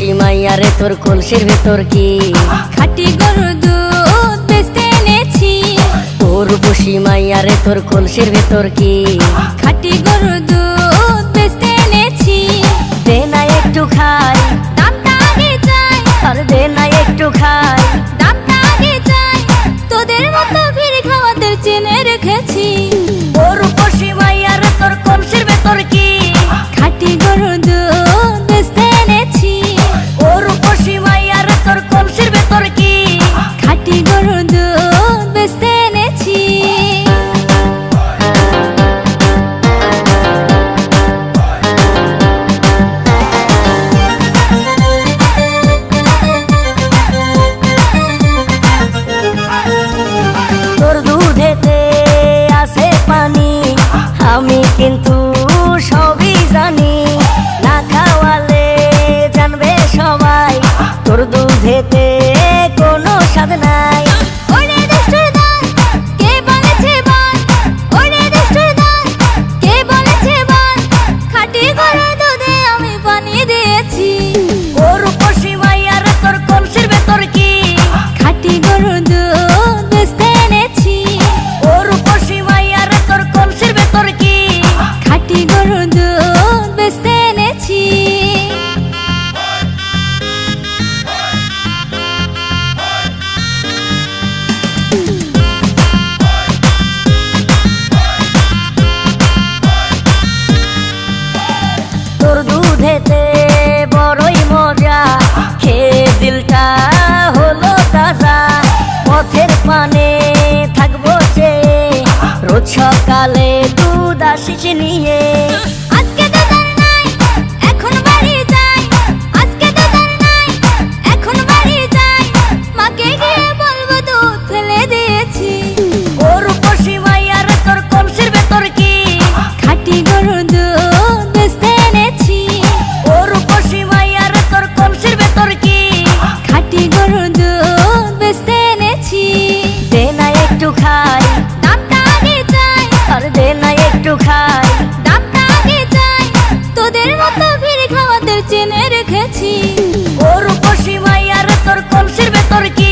রূপসী মাইয়া রে তোর কলসির ভেতর কি খাঁটি গরুর দুধ বেচতে এনেছি। ও রূপসী মাইয়া রে তোর কলসির ভেতর কি খাঁটি গরুর দুধ বেচতে এনেছি। দে না একটু খাই, দামটা আগে চাই, আর দে না একটু খাই। দামটা আগে চাই, তোদের মতো ভিড় খাওয়াদের চেনে রেখেছি। ও রূপসী মাইয়া রে তোর কলসির ভেতর কি খাঁটি গরুর দুধ বেচতে এনেছি। ও রূপসী মাইয়া রে তোর কলসির ভেতর কি খাঁটি গরুর দুধ বেচতে এনেছি। তোর দুধেতে আছে পানি, আমি কিন্তু সবই জানি। না খাওয়ালে জানবে সবাই তোর দুধেতে কোনো স্বাদ নাই। ওরে দুষ্টুর দল, কে বলেছে বল? ওরে দুষ্টুর দল, কে বলেছে বল? খাঁটি গরুর দুধে আমি পানি দিয়েছি। ও রূপসী মাইয়া রে তোর কলসির ভেতর কি খাঁটি গরুর দুধ বেচতে এনেছি। ও রূপসী মাইয়া রে তোর কলসির ভেতর কি খাঁটি গরুর দুধ বেচতে এনেছি। তোর দুধেতে বড়ই মজা, খেয়ে দিলটা হলো তাজা। পথের পানে থাকবো চেয়ে, রোজ সকালে দুধ আসিস নিয়ে। আজকে দুধ আর নাই, এখন বাড়ি যাই। আজকে দুধ আর নাই, এখন বাড়ি যাই। মাকে গিয়ে বলবো দুধ ফেলে দিয়েছি। ও রূপসী মাইয়া রে তোর কলসির ভেতর কি খাঁটি গরুর দুধ বেচতে এনেছি। ও রূপসী মাইয়া রে তোর কলসির ভেতর কি খাঁটি গরুর দুধ বেচতে এনেছি। দে না একটু খাই, দামটা আগে চাই, আর দে না একটু খাই। দামটা আগে চাই, তোদের মতো ভিড় খাওয়াদের চেনে রেখেছি। ও রূপসী মাইয়া রে তোর কলসির ভেতর কি